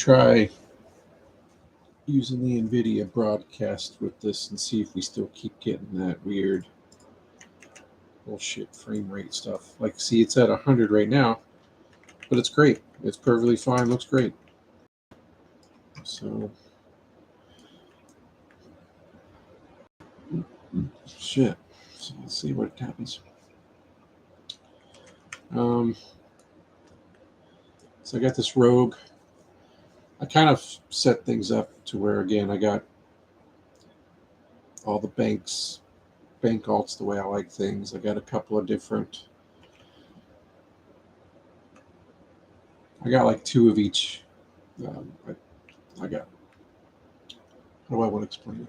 try using the NVIDIA broadcast with this and see if we still keep getting that weird bullshit frame rate stuff. Like, see, it's at 100 right now, but it's great. It's perfectly fine. Looks great. So, shit. So let's see what happens. So I got this rogue. I kind of set things up to where, again, I got all the bank alts the way I like things. I got a couple of different. I got like 2 of each. I got. How do I want to explain it?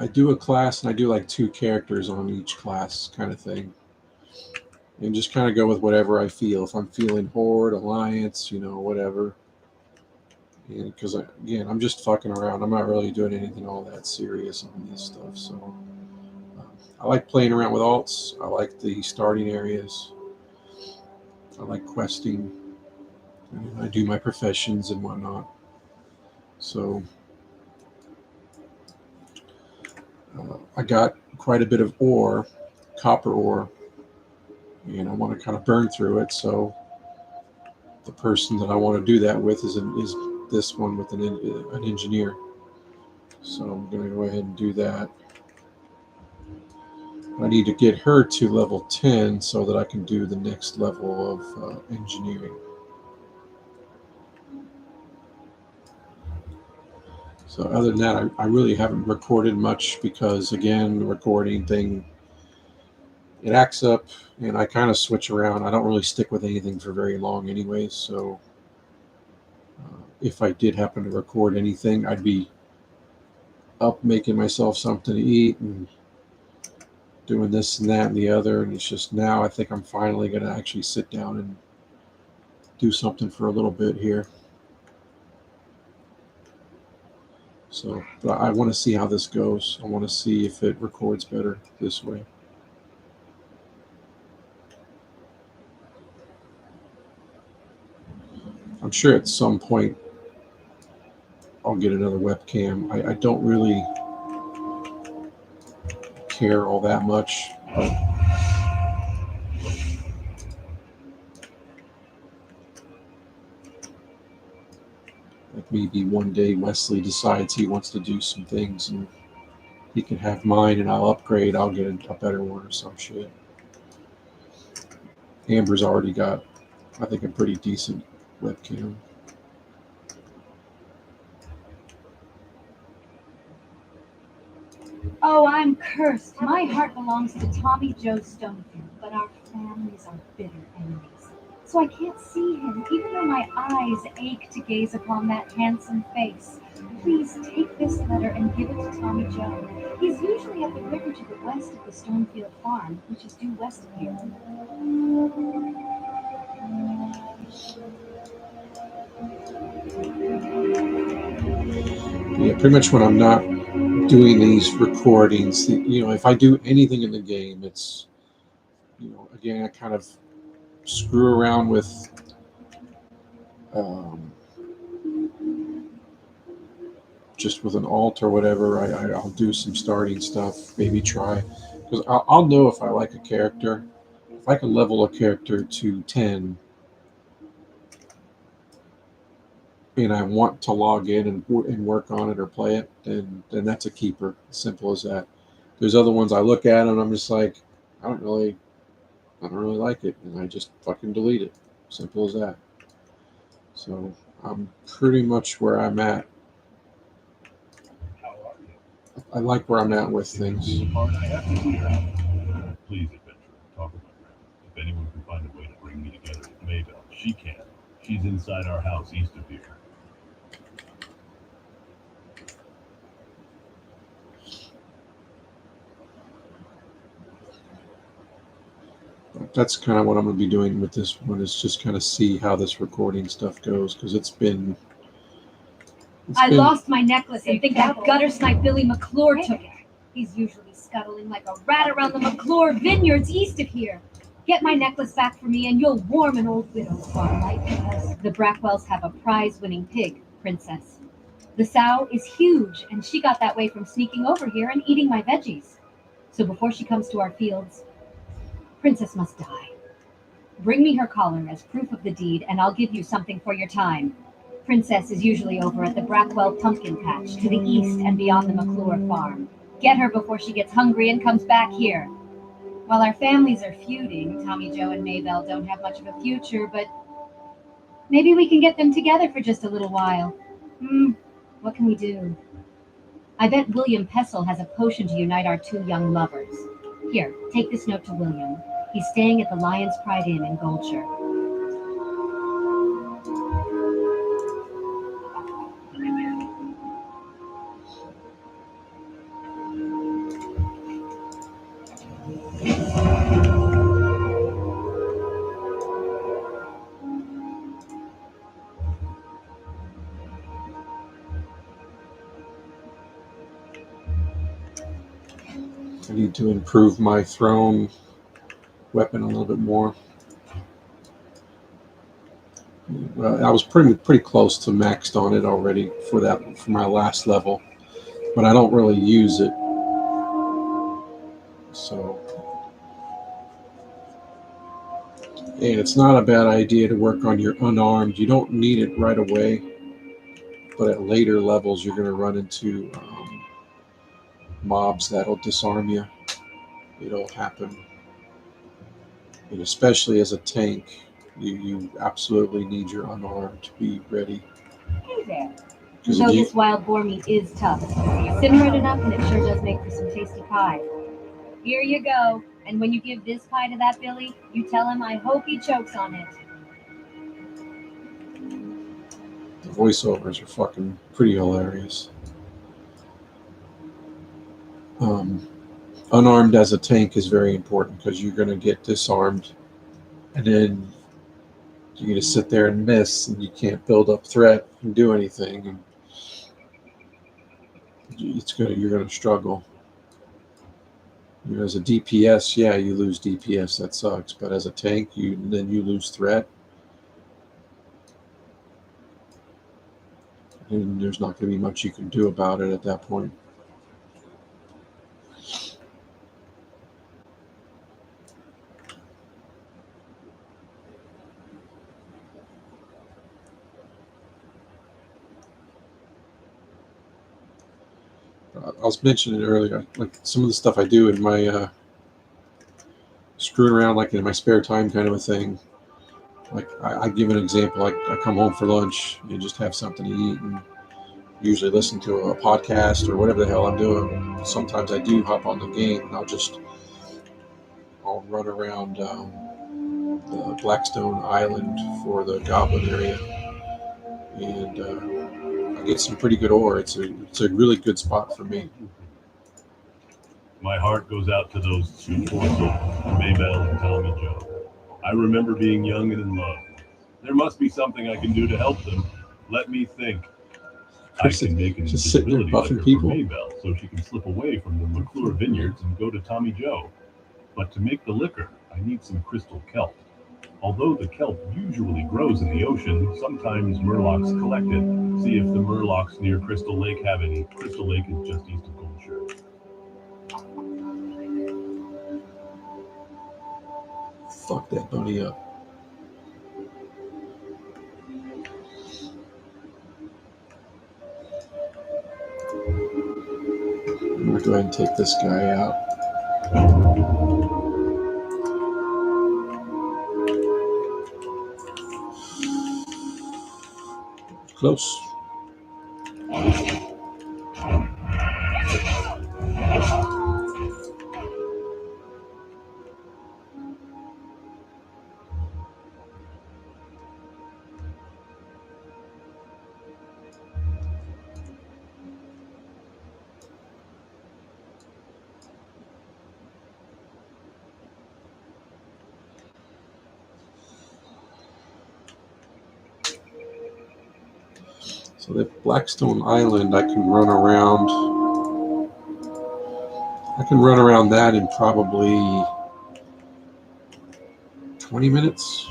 I do a class and I do like 2 characters on each class, kind of thing. And just kind of go with whatever I feel. If I'm feeling Horde, Alliance, whatever. And because, again, I'm just fucking around. I'm not really doing anything all that serious on this stuff. So I like playing around with alts. I like the starting areas. I like questing. And I do my professions and whatnot. So I got quite a bit of ore, copper ore. And I want to kind of burn through it. So the person that I want to do that with is this one with an engineer. So I'm going to go ahead and do that. I need to get her to level 10 so that I can do the next level of engineering. So other than that, I really haven't recorded much because, again, the recording thing, it acts up and I kind of switch around. I don't really stick with anything for very long anyways. So if I did happen to record anything, I'd be up making myself something to eat and doing this and that and the other. And it's just now I think I'm finally going to actually sit down and do something for a little bit here. So, but I want to see how this goes. I want to see if it records better this way. I'm sure at some point I'll get another webcam. I don't really care all that much. But like maybe one day Wesley decides he wants to do some things and he can have mine and I'll upgrade. I'll get a better one or some shit. Amber's already got, I think, a pretty decent webcam. Oh, I'm cursed. My heart belongs to Tommy Joe Stonefield, but our families are bitter enemies. So I can't see him, even though my eyes ache to gaze upon that handsome face. Please take this letter and give it to Tommy Joe. He's usually at the river to the west of the Stonefield farm, which is due west of here. Yeah, pretty much when I'm not doing these recordings, if I do anything in the game, it's, again, I kind of screw around with just with an alt or whatever. I'll do some starting stuff, maybe try, because I'll know if I like a character. If I can level a character to 10 and I want to log in and work on it or play it, then that's a keeper. Simple as that. There's other ones I look at and I'm just like, I don't really like it, and I just fucking delete it. Simple as that. So I'm pretty much where I'm at. I like where I'm at with things. Please, adventurer, talk with my grandma. If anyone can find a way to bring me together with Maybelle, she can. She's inside our house east of here. That's kind of what I'm going to be doing with this one, is just kind of see how this recording stuff goes, because I lost my necklace and think that gutter snipe Billy McClure took it. He's usually scuttling like a rat around the McClure vineyards east of here. Get my necklace back for me, and you'll warm an old widow's farmlight, because the Brackwells have a prize-winning pig, Princess. The sow is huge, and she got that way from sneaking over here and eating my veggies. So before she comes to our fields, Princess must die. Bring me her collar as proof of the deed, and I'll give you something for your time. Princess is usually over at the Brackwell pumpkin patch to the east and beyond the McClure farm. Get her before she gets hungry and comes back here. While our families are feuding, Tommy Joe and Maybelle don't have much of a future, but maybe we can get them together for just a little while. What can we do? I bet William Pessel has a potion to unite our two young lovers. Here, take this note to William. He's staying at the Lion's Pride Inn in Goldshire. I need to improve my thrown weapon a little bit more. I was pretty close to maxed on it already for my last level, but I don't really use it. So, and it's not a bad idea to work on your unarmed. You don't need it right away, but at later levels you're going to run into mobs that'll disarm you. It'll happen, and especially as a tank, you absolutely need your unarmed to be ready. Hey there. Though this wild boar meat is tough, simmer it enough and it sure does make for some tasty pie. Here you go. And when you give this pie to that Billy, you tell him I hope he chokes on it. The voiceovers are fucking pretty hilarious. Unarmed as a tank is very important because you're going to get disarmed, and then you're going to sit there and miss, and you can't build up threat and do anything, and you're going to struggle. As a DPS, yeah, you lose DPS, that sucks, but as a tank, then you lose threat, and there's not going to be much you can do about it at that point. I was mentioning earlier, like some of the stuff I do in my screwing around, like in my spare time kind of a thing. Like I give an example, like I come home for lunch and just have something to eat and usually listen to a podcast or whatever the hell I'm doing. Sometimes I do hop on the game and I'll run around the Blackstone Island for the Goblin area, and I get some pretty good ore. It's a really good spot for me. My heart goes out to those two poor souls, Maybelle and Tommy Joe. I remember being young and in love. There must be something I can do to help them. Let me think. I can make an invisibility liquor for Maybelle so she can slip away from the McClure vineyards and go to Tommy Joe. But to make the liquor, I need some crystal kelp. Although the kelp usually grows in the ocean, sometimes murlocs collect it. See if the murlocs near Crystal Lake have any. Crystal Lake is just east of Goldshire. Fuck that bunny up. I'm going to go ahead and take this guy out. Close. So that Blackstone Island, I can run around that in probably 20 minutes,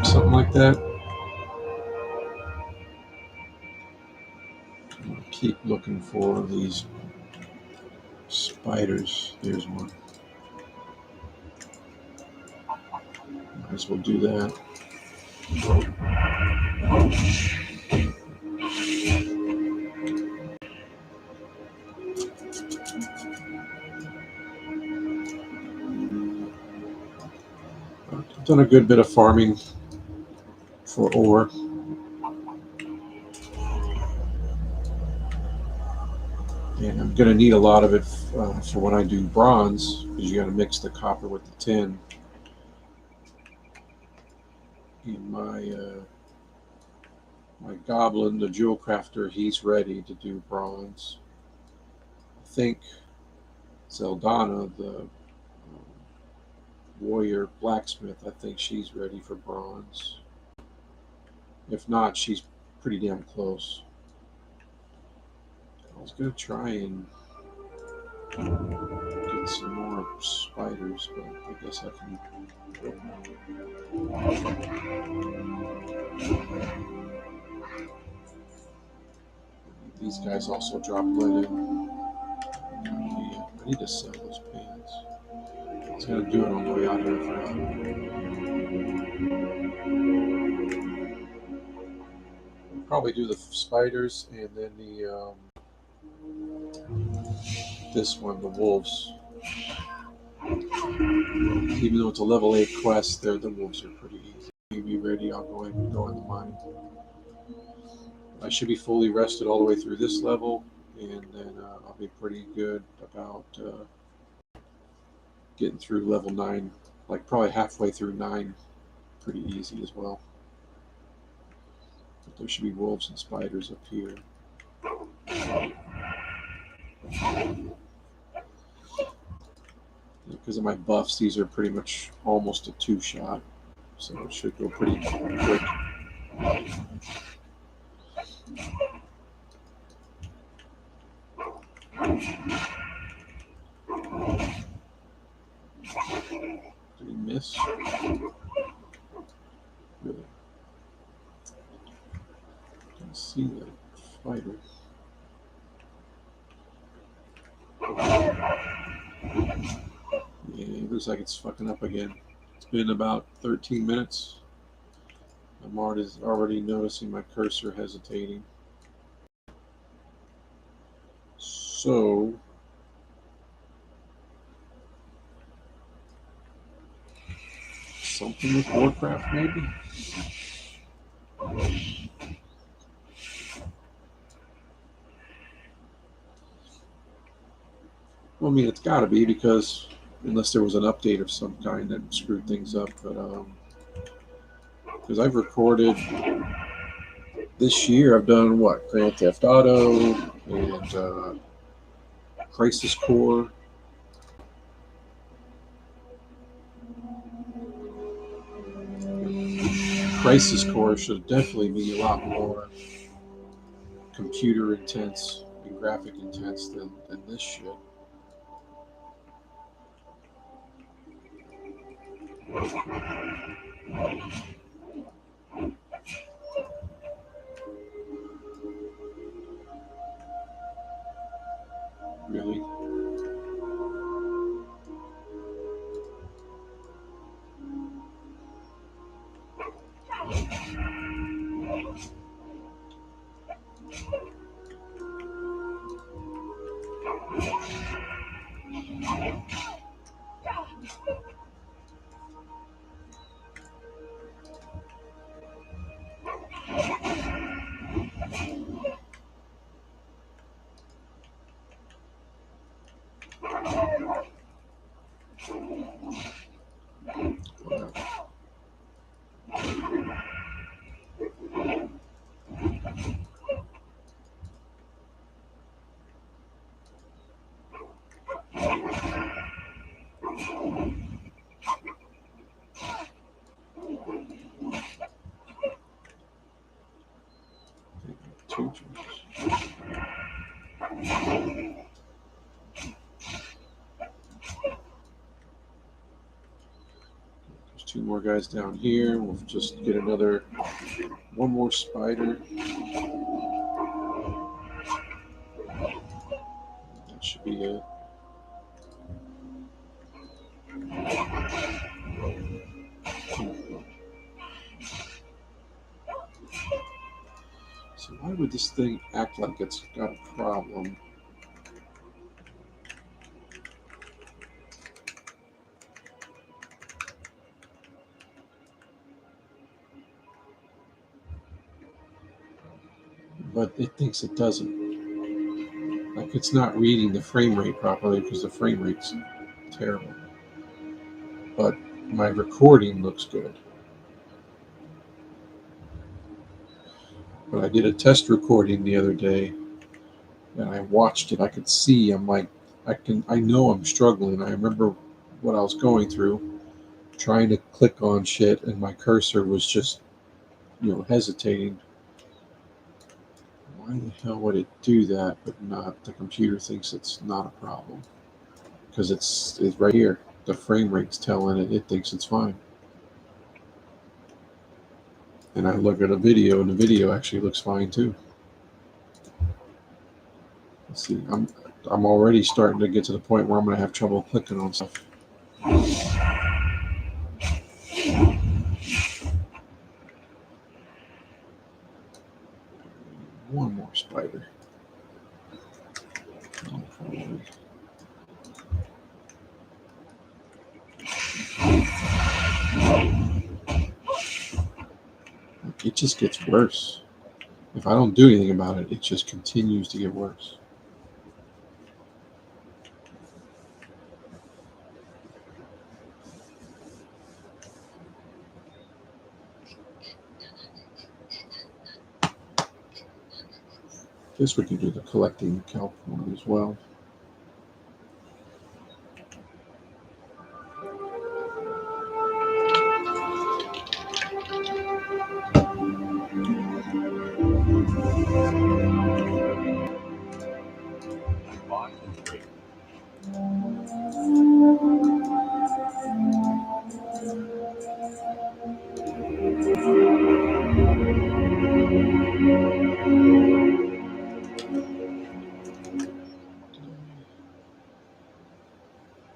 something like that. I'll keep looking for these spiders. There's one. Might as well do that. I've done a good bit of farming for ore. And I'm going to need a lot of it for when I do bronze, because you got to mix the copper with the tin. And my goblin, the jewel crafter, he's ready to do bronze. I think Zeldana, the warrior blacksmith, I think she's ready for bronze. If not, she's pretty damn close. I was going to try and get some more spiders, but I guess I can. These guys also drop lead in. I need to sell those pans. I was going to do it on the way out here. I'll probably do the spiders and then the this one, the wolves. Even though it's a level 8 quest, the wolves are pretty easy. Be ready, I'll go in the mine. I should be fully rested all the way through this level, and then I'll be pretty good about getting through level 9, like probably halfway through 9, pretty easy as well. But there should be wolves and spiders up here. Because of my buffs, these are pretty much almost a 2-shot, so it should go pretty quick. Did he miss? Really? Can't see that spider. Yeah, it looks like it's fucking up again. It's been about 13 minutes. I'm already noticing my cursor hesitating. So something with Warcraft, maybe? Well, I mean, it's got to be, because unless there was an update of some kind that screwed things up, but because I've recorded this year, I've done what? Grand Theft Auto and Crisis Core. Crisis Core should definitely be a lot more computer intense and graphic intense than this shit. Really? Two jumps. more guys down here. We'll just get one more spider. That should be it. So why would this thing act like it's got a problem? But it thinks it doesn't. Like it's not reading the frame rate properly because the frame rate's terrible. But my recording looks good. But I did a test recording the other day and I watched it. I could see, I'm like, I know I'm struggling. I remember what I was going through, trying to click on shit, and my cursor was just, hesitating. Why the hell would it do that, but not the computer thinks it's not a problem? Because it's right here. The frame rate's telling it thinks it's fine. And I look at a video, and the video actually looks fine too. Let's see, I'm already starting to get to the point where I'm going to have trouble clicking on stuff. One more spider. It just gets worse. If I don't do anything about it, it just continues to get worse. Guess we can do the collecting calc one as well.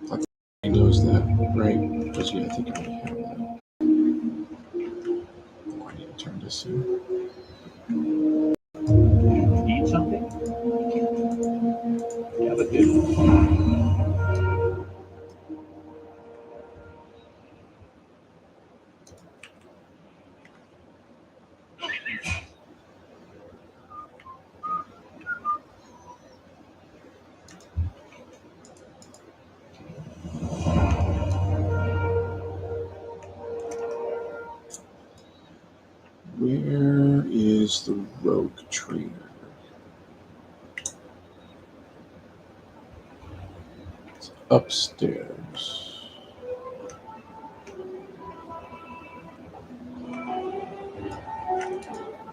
I think he knows that, right? Because yeah, I think I already have that. Oh, I need to turn this in. Eat something? Yeah, but good. Where is the rogue trainer? It's upstairs.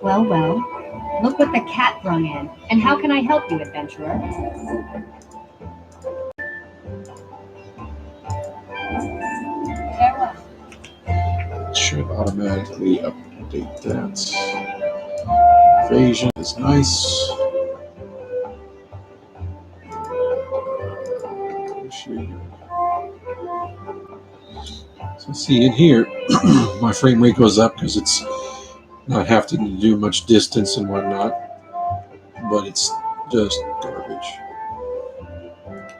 Well, well. Look what the cat brung in. And how can I help you, adventurer? Farewell. It should automatically update that. Evasion is nice. So see in here, my frame rate goes up because it's not having to do much distance and whatnot, but it's just garbage.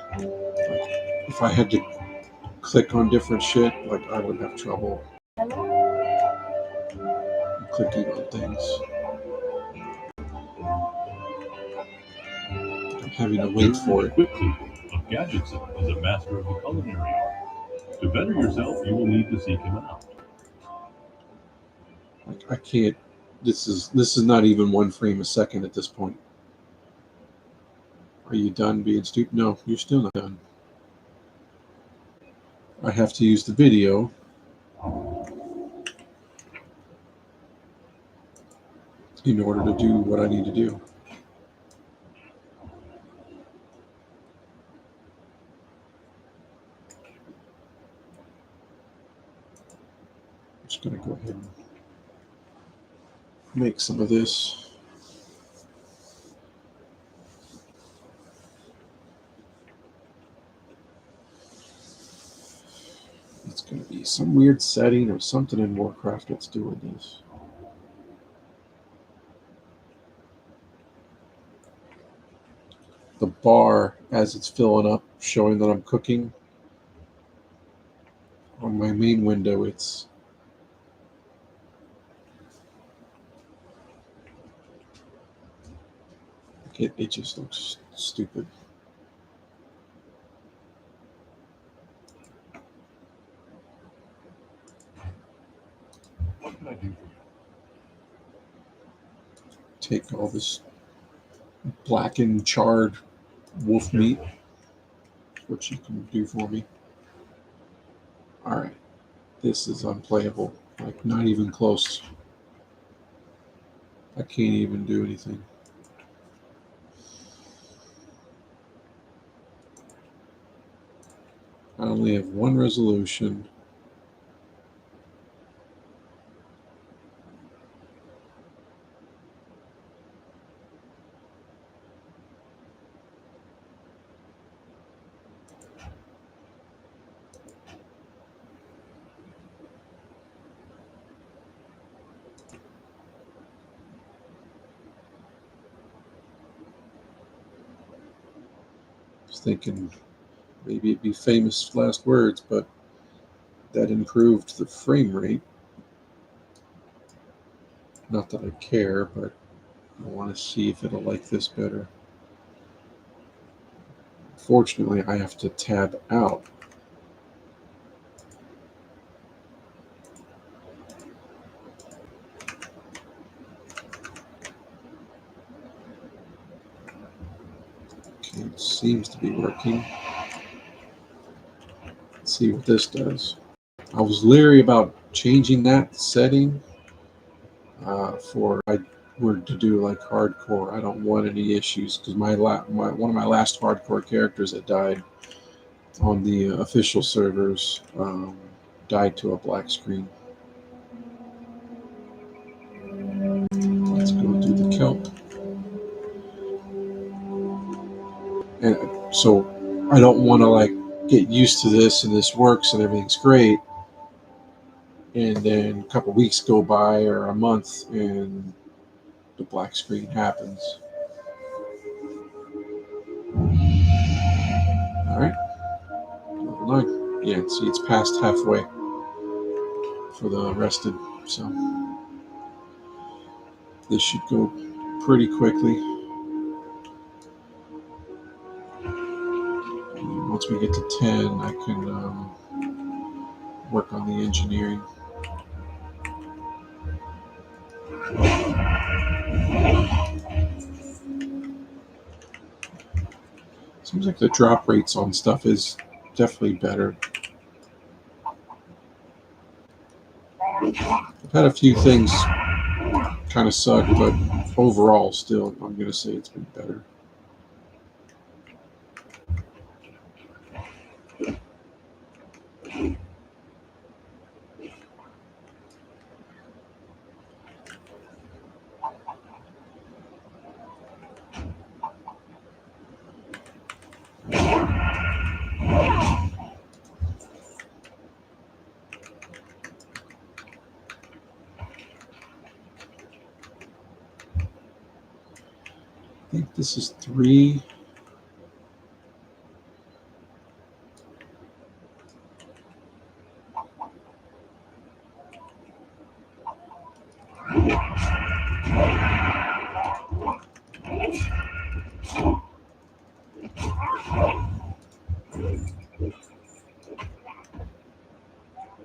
Like, if I had to click on different shit, like I would have trouble clicking on things. I'm having to wait for it. Quick of Gadgetson is a master of the culinary art. To better yourself, you will need to seek him out. Like I can't. This is not even one frame a second at this point. Are you done being stupid? No, you're still not done. I have to use the video in order to do what I need to do. going to go ahead and make some of this. It's going to be some weird setting or something in Warcraft that's doing this. The bar, as it's filling up, showing that I'm cooking. On my main window, it just looks stupid. What can I do for you? Take all this blackened, charred wolf meat. What you can do for me. All right. This is unplayable. Like, not even close. I can't even do anything. I only have one resolution. I was thinking maybe it'd be famous last words, but that improved the frame rate. Not that I care, but I want to see if it'll like this better. Fortunately, I have to tab out. Okay, it seems to be working. Let's see what this does. I was leery about changing that setting for I were to do like hardcore. I don't want any issues because one of my last hardcore characters that died on the official servers died to a black screen. Let's go do the kelp. And so I don't want to like get used to this and this works and everything's great, and then a couple weeks go by or a month and the black screen happens. All right, level 9. Yeah, see, it's past halfway for the rested, so this should go pretty quickly. And once we get to 10, I can work on the engineering. Seems like the drop rates on stuff is definitely better. I've had a few things kind of suck, but overall, still, I'm going to say it's been better. I think this is 3.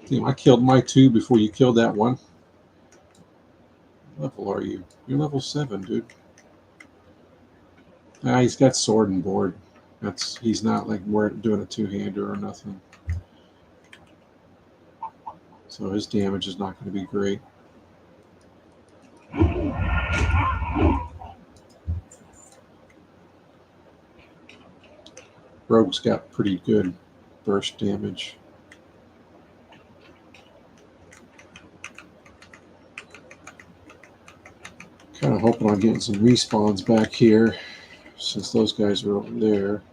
Damn, I killed my 2 before you killed that one. What level are you? You're level 7, dude. Ah, he's got sword and board. He's not like doing a 2-hander or nothing. So his damage is not going to be great. Rogue's got pretty good burst damage. Kind of hoping on getting some respawns back here since those guys are over there.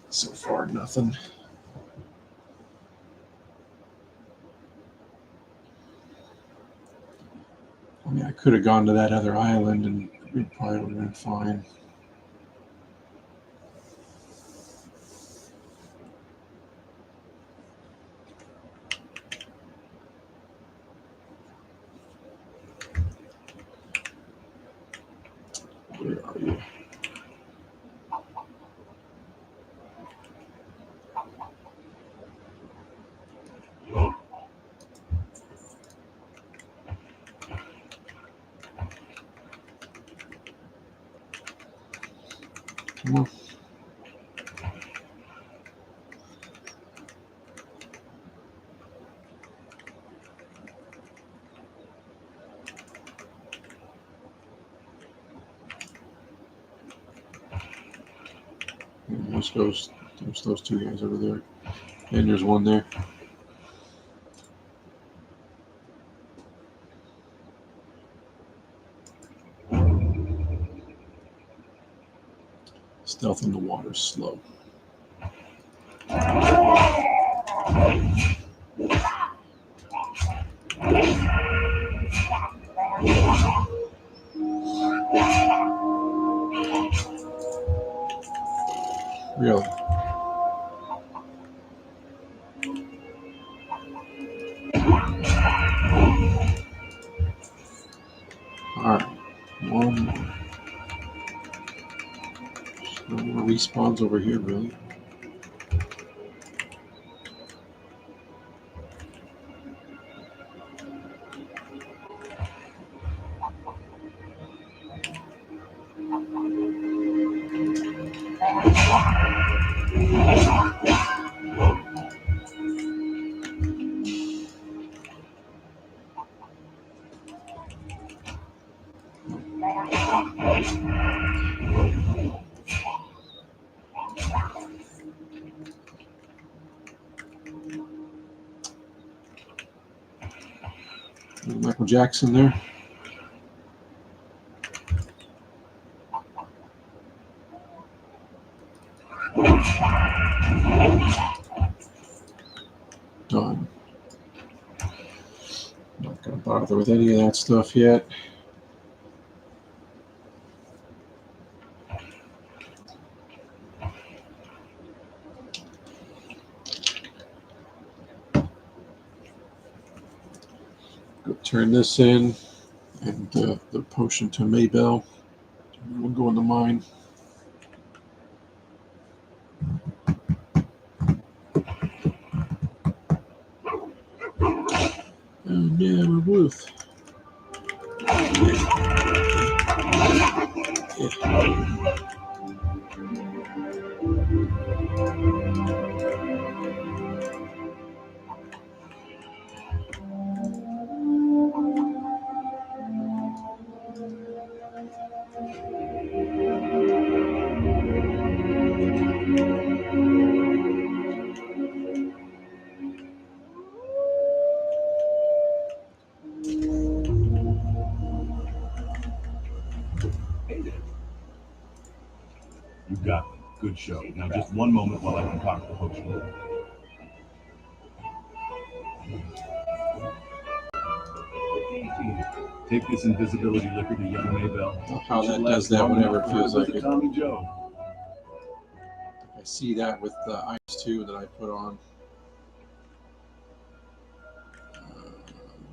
So far, nothing. I mean, I could have gone to that other island and we probably would have been fine. Where are you? Come on. And there's those two guys over there. And there's one there. Stealth in the water, slow. Really? Alright, one more. No more respawns over here, really. Michael Jackson there. Done. Not going to bother with any of that stuff yet. Go turn this in, and the potion to Maybell. We'll go in the mine. Oh yeah, we're Ruth. You got me. Good show. Now just one moment while I concoct the potion. Take this invisibility liquor to young Maybell. How that does that whenever it feels like it. Tommy Joe. I see that with the ice too that I put on.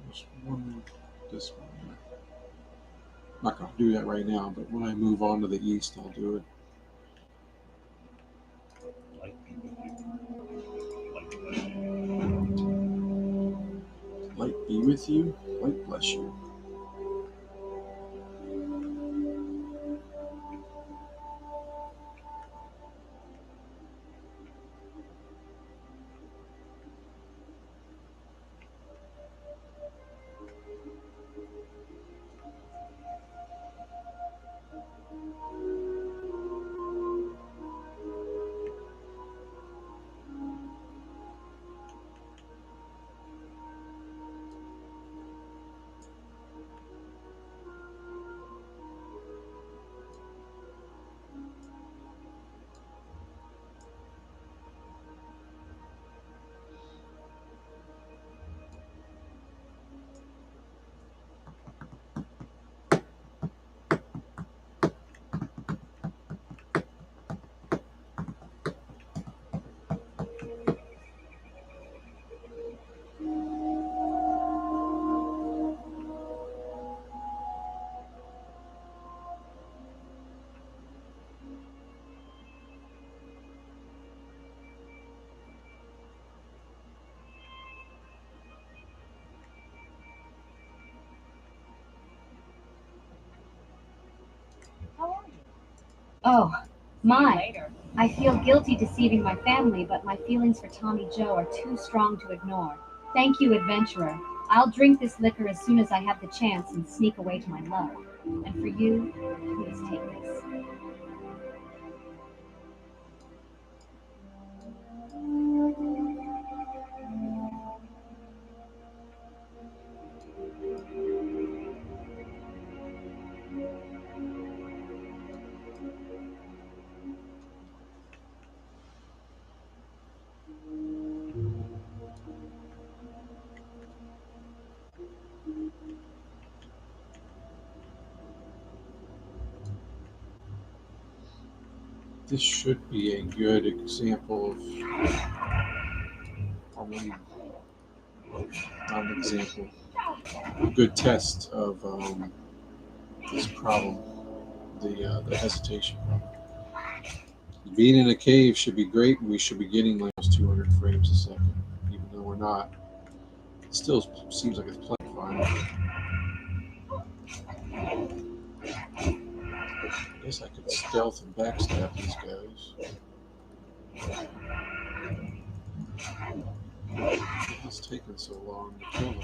There's one, this one. I'm not going to do that right now, but when I move on to the east, I'll do it. Light be with you. Light bless you. Oh, See my. you later. I feel guilty deceiving my family, but my feelings for Tommy Joe are too strong to ignore. Thank you, adventurer. I'll drink this liquor as soon as I have the chance and sneak away to my love. And for you, please take this. This should be a good example of, not an example, a good test of this problem, the hesitation problem. Being in a cave should be great, and we should be getting like those 200 frames a second, even though we're not. It still seems like it's playing fine. I guess I could stealth and backstab these guys. It's taking so long to kill them.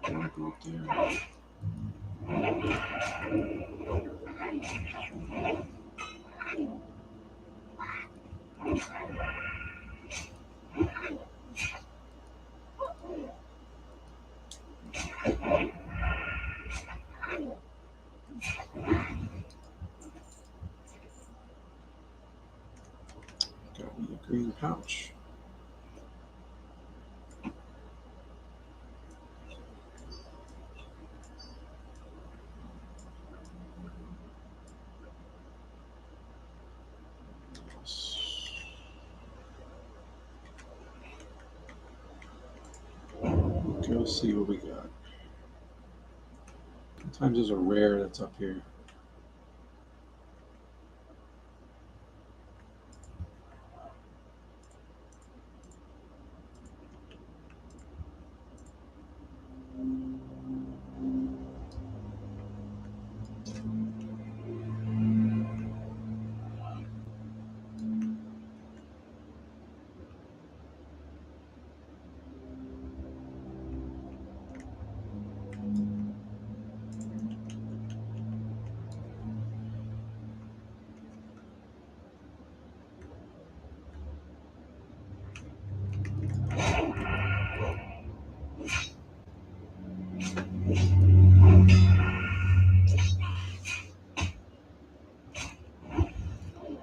I want to go up there. Got me a green pouch. Okay, let's see what we got. Sometimes there's a rare that's up here.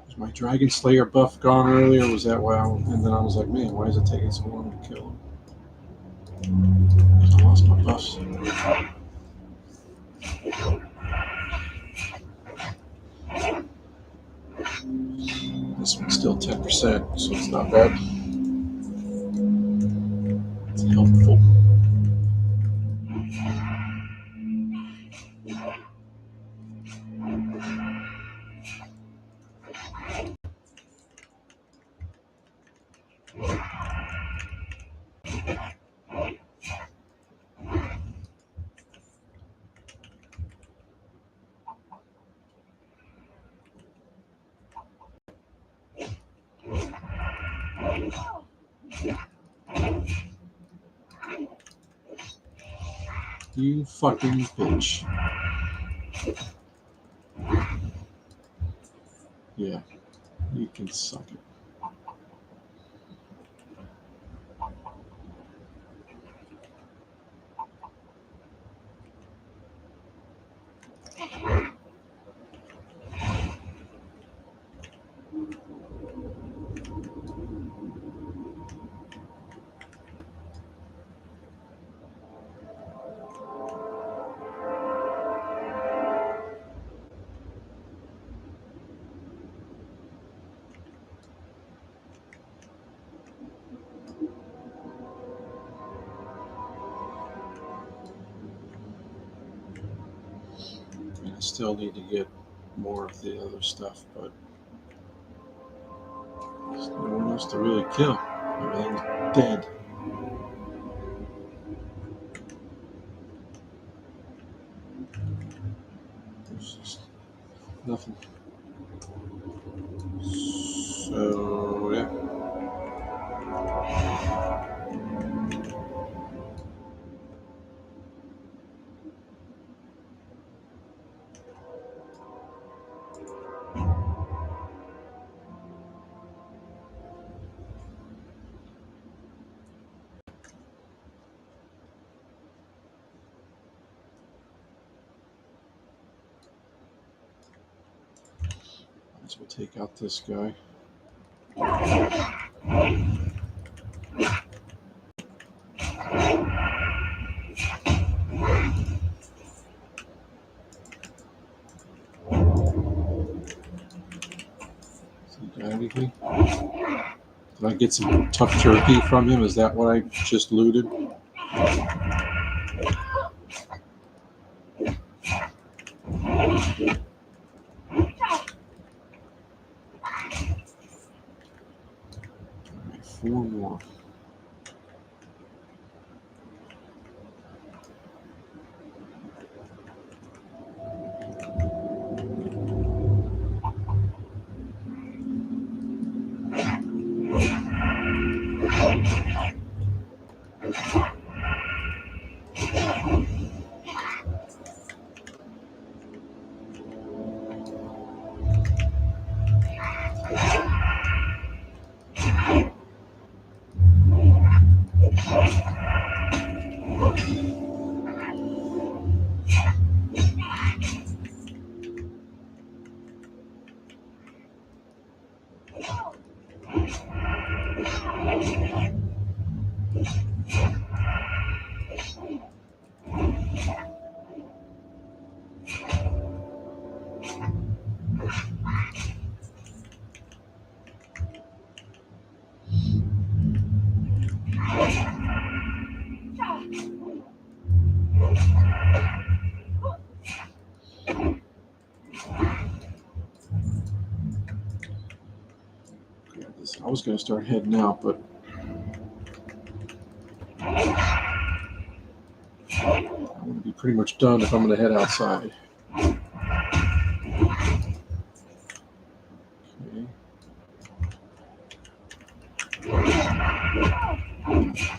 Was my Dragon Slayer buff gone earlier? Was that why? And then I was like, man, why is it taking so long to kill him? I lost my buffs. This one's still 10%, so it's not bad. It's helpful. You fucking bitch. Yeah, you can suck it. still need to get more of the other stuff, but there's no one else to really kill. Everything's dead. There's just nothing. So, yeah. Might as well take out this guy. Got anything? Did I get some tough jerky from him? Is that what I just looted? Alright, 4 more. I was going to start heading out, but I'm going to be pretty much done if I'm going to head outside. Okay.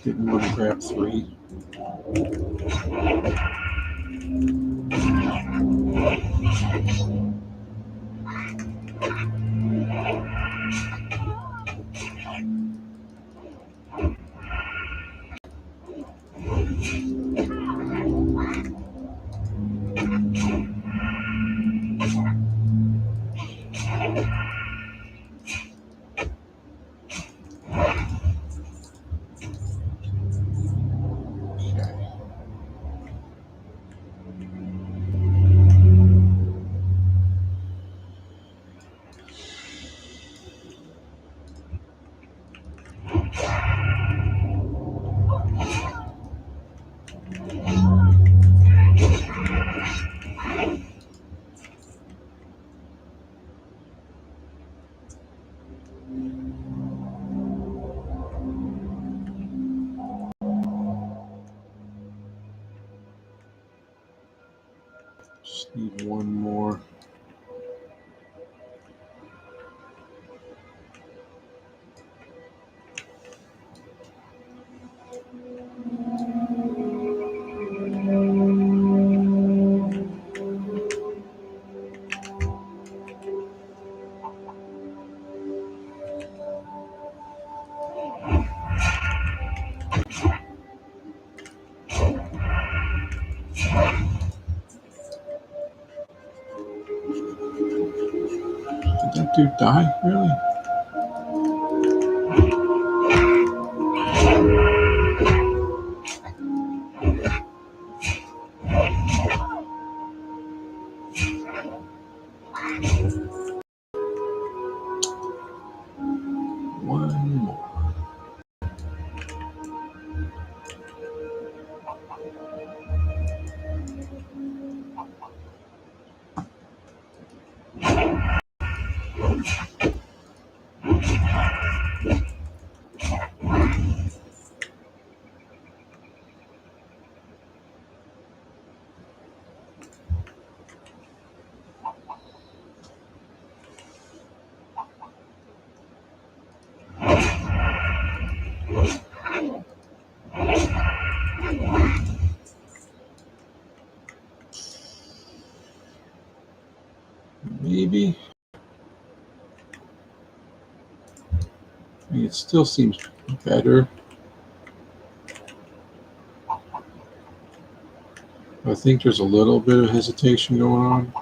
Didn't want to grab 3. Just need 1 more. Did that dude die? Really? One more. Maybe. I mean, it still seems better. I think there's a little bit of hesitation going on.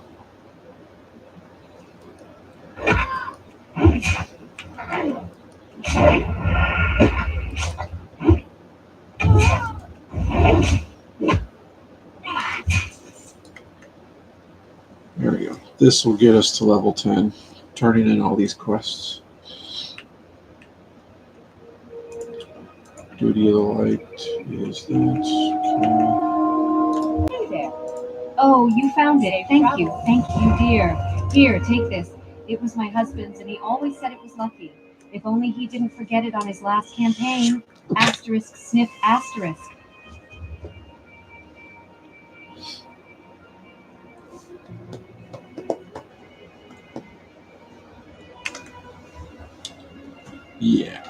There we go. This will get us to level 10, turning in all these quests. Duty of the light is that. Hey there. Oh, you found it. Thank you, dear. Here, take this. It was my husband's, and he always said it was lucky. If only he didn't forget it on his last campaign. Asterisk, sniff, asterisk. Yeah.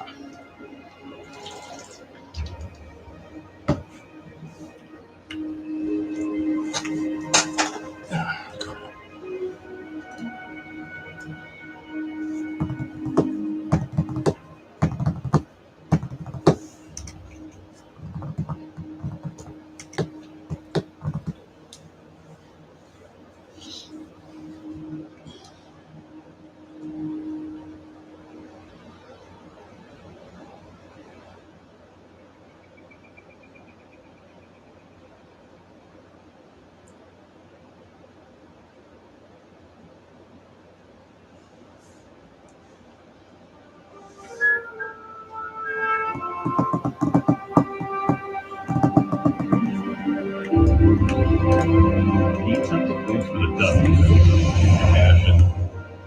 Need something? Thanks for the duck. Cash, and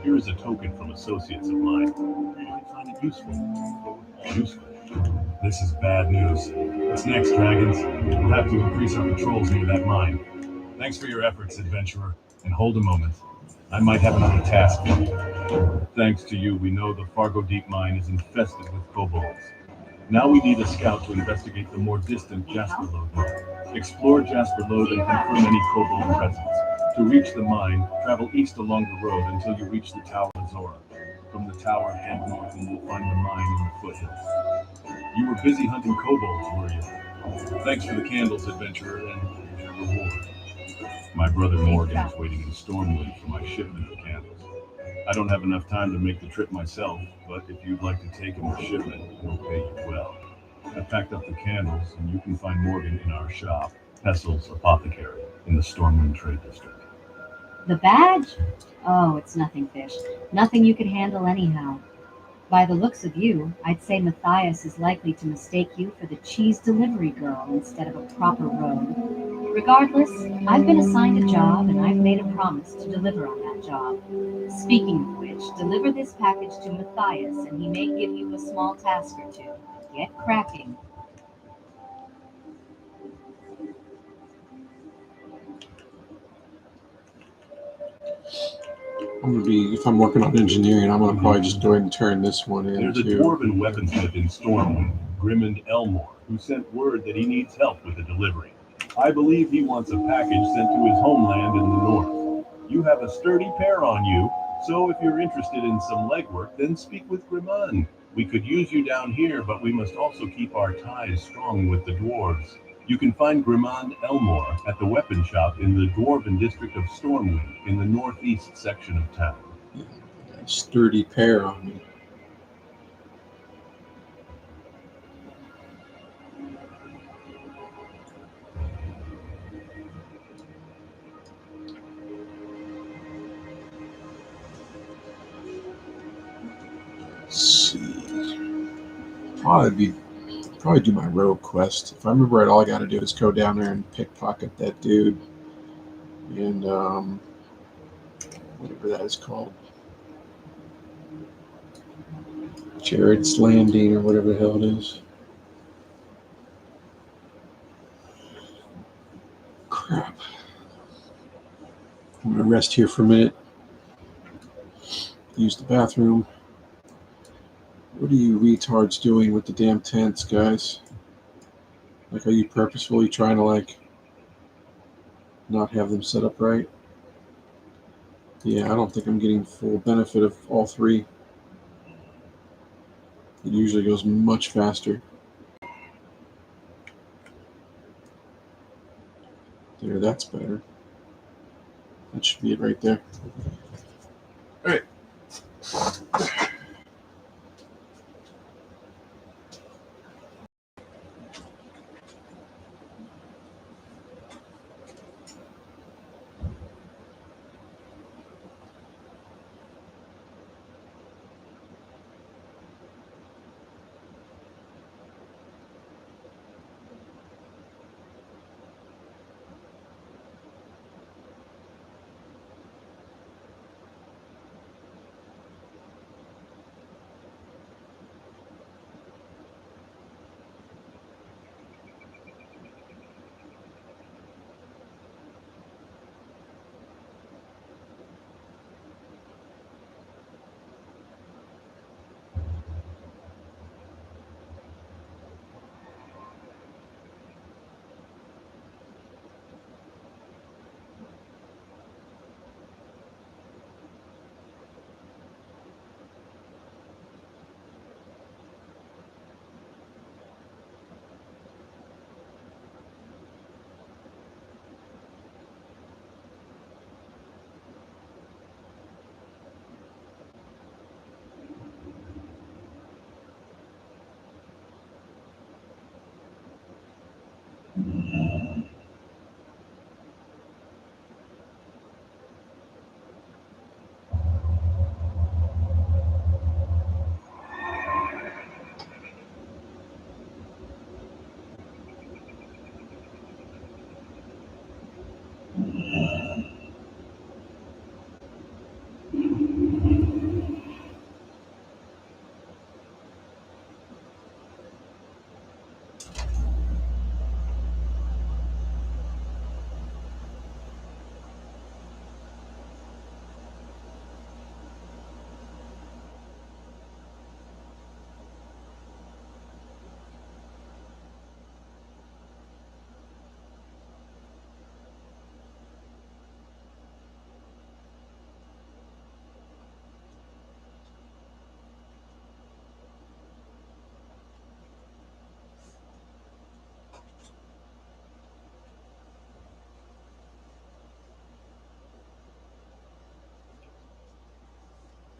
here is a token from associates of mine. You might find it useful. Useful. This is bad news. What's next, Dragons? We'll have to increase our patrols near that mine. Thanks for your efforts, adventurer. And hold a moment. I might have another task for you. Thanks to you, we know the Fargo Deep Mine is infested with kobolds. Now we need a scout to investigate the more distant Jasper Lode mine. Explore Jasper Lode and confirm any kobold presence. To reach the mine, travel east along the road until you reach the Tower of Zora. From the tower, head north and you'll find the mine in the foothills. You were busy hunting kobolds, were you? Thanks for the candles, adventurer, and here's your reward. My brother Morgan is waiting in Stormwind for my shipment of candles. I don't have enough time to make the trip myself, but if you'd like to take him the shipment, he'll pay you well. I packed up the candles, and you can find Morgan in our shop, Pessel's Apothecary, in the Stormwind Trade District. The badge? Oh, it's nothing, fish. Nothing you could handle anyhow. By the looks of you, I'd say Matthias is likely to mistake you for the cheese delivery girl instead of a proper rogue. Regardless, I've been assigned a job and I've made a promise to deliver on that job. Speaking of which, deliver this package to Matthias and he may give you a small task or two. Get cracking. I'm gonna be, if I'm working on engineering, I'm gonna probably just go ahead and turn this one in There's a too. dwarven weaponsmith in Stormwind, Grimmond Elmore, who sent word that he needs help with the delivery. I believe he wants a package sent to his homeland in the north. You have a sturdy pair on you, so if you're interested in some legwork, then speak with Grimmond. We could use you down here, but we must also keep our ties strong with the dwarves. You can find Grimmond Elmore at the weapon shop in the dwarven district of Stormwind, in the northeast section of town. Got a sturdy pair on me. Let's see. Probably do my rogue quest. If I remember right, all I got to do is go down there and pickpocket that dude, and whatever that is called, Jared's Landing or whatever the hell it is. Crap. I'm gonna rest here for a minute. Use the bathroom. What are you retards doing with the damn tents, guys? Like, are you purposefully trying to, like, not have them set up right? Yeah, I don't think I'm getting full benefit of all three. It usually goes much faster. There, that's better. That should be it right there. All right.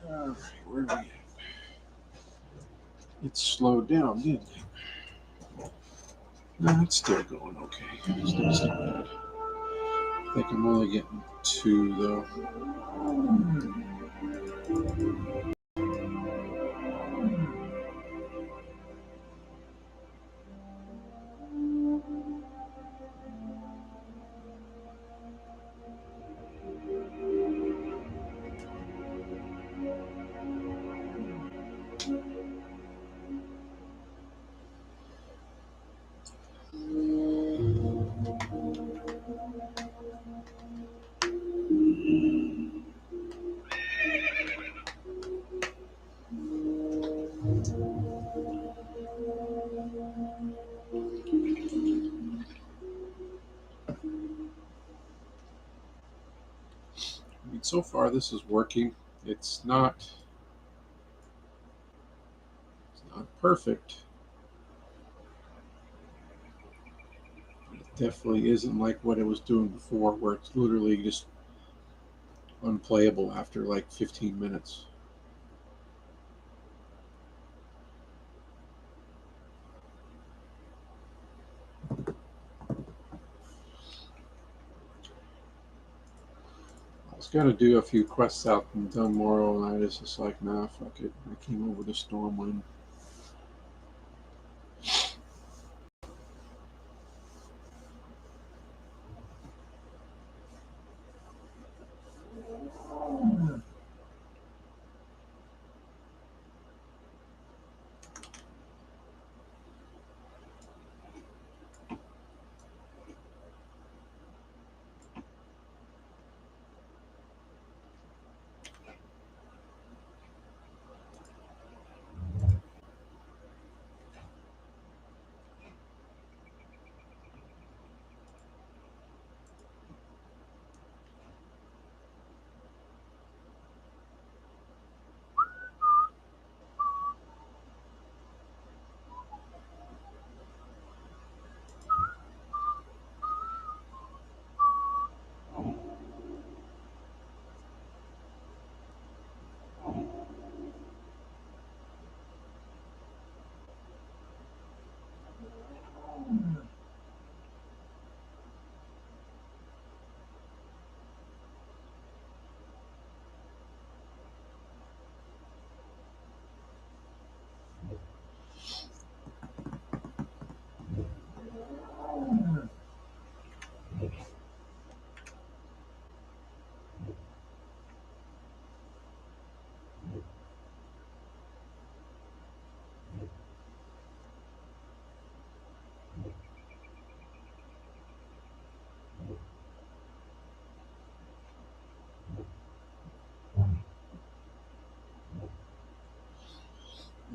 All right, where are we at? It slowed down, didn't it? No, it's still going okay. It's not so bad. I think I'm only getting 2, though. I mean, so far this is working. It's not perfect. But it definitely isn't like what it was doing before, where it's literally just unplayable after like 15 minutes. I was gonna do a few quests out in Dunmore, and I was just like, nah, fuck it. I came over to Stormwind.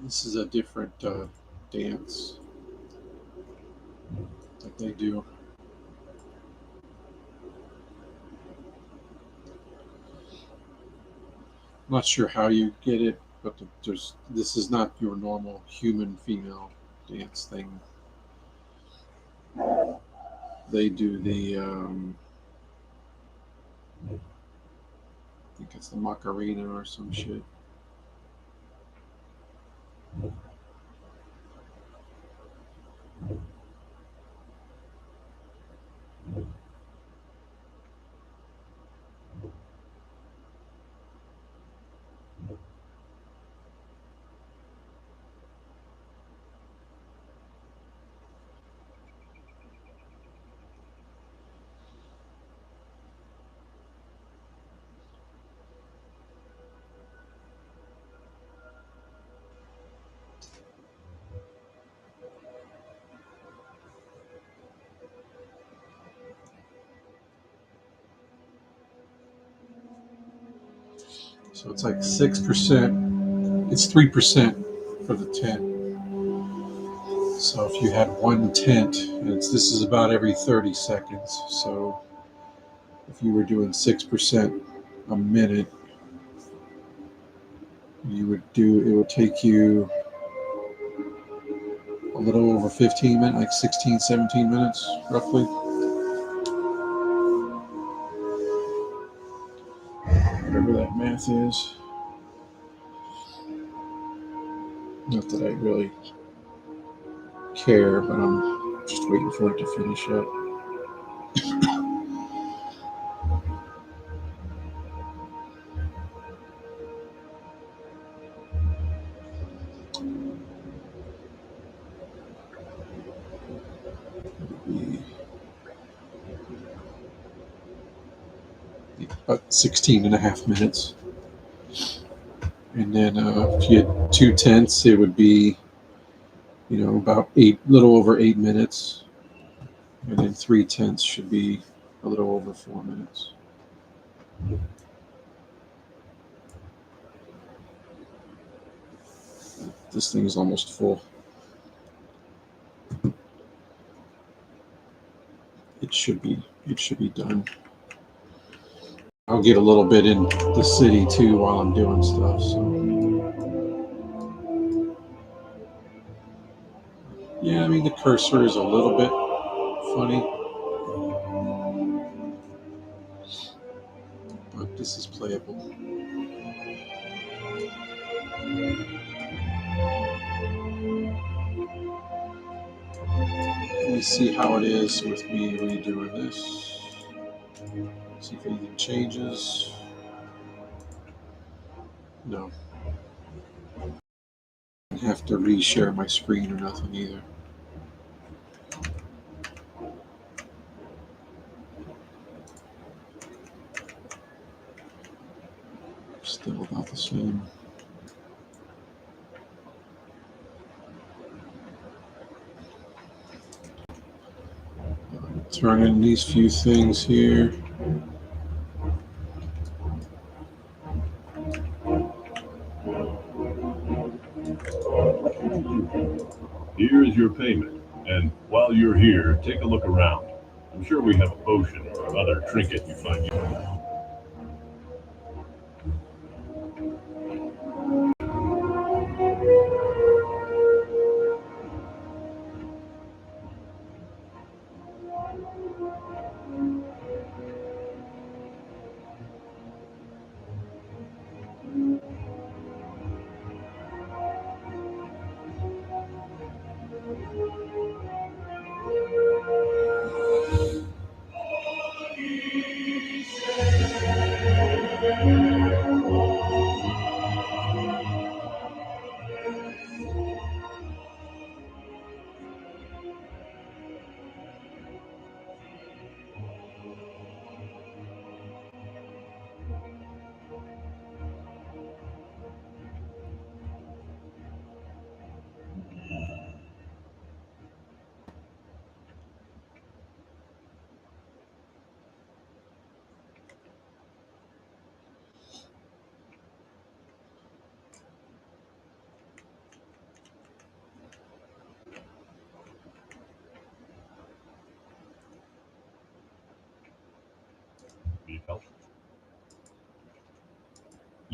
This is a different dance that they do. I'm not sure how you get it, but this is not your normal human female dance thing. They do the I think it's the Macarena or some shit. So it's like 6%. It's 3% for the tent. So if you had one tent, this is about every 30 seconds. So if you were doing 6% a minute, it would take you a little over 15 minutes, like 16, 17 minutes roughly. Whatever that math is. Not that I really care, but I'm just waiting for it to finish up. About 16 and a half minutes. And then if you had 2/10, it would be, about little over 8 minutes. And then 3/10 should be a little over 4 minutes. This thing is almost full. It should be done. I'll get a little bit in the city too while I'm doing stuff. So yeah, I mean the cursor is a little bit funny, but this is playable. Let me see how it is with me redoing this. See if anything changes. No. I don't have to reshare my screen or nothing either. Still about the same. Turn in these few things here. Here is your payment, and while you're here, take a look around. I'm sure we have a potion or other trinket you find useful.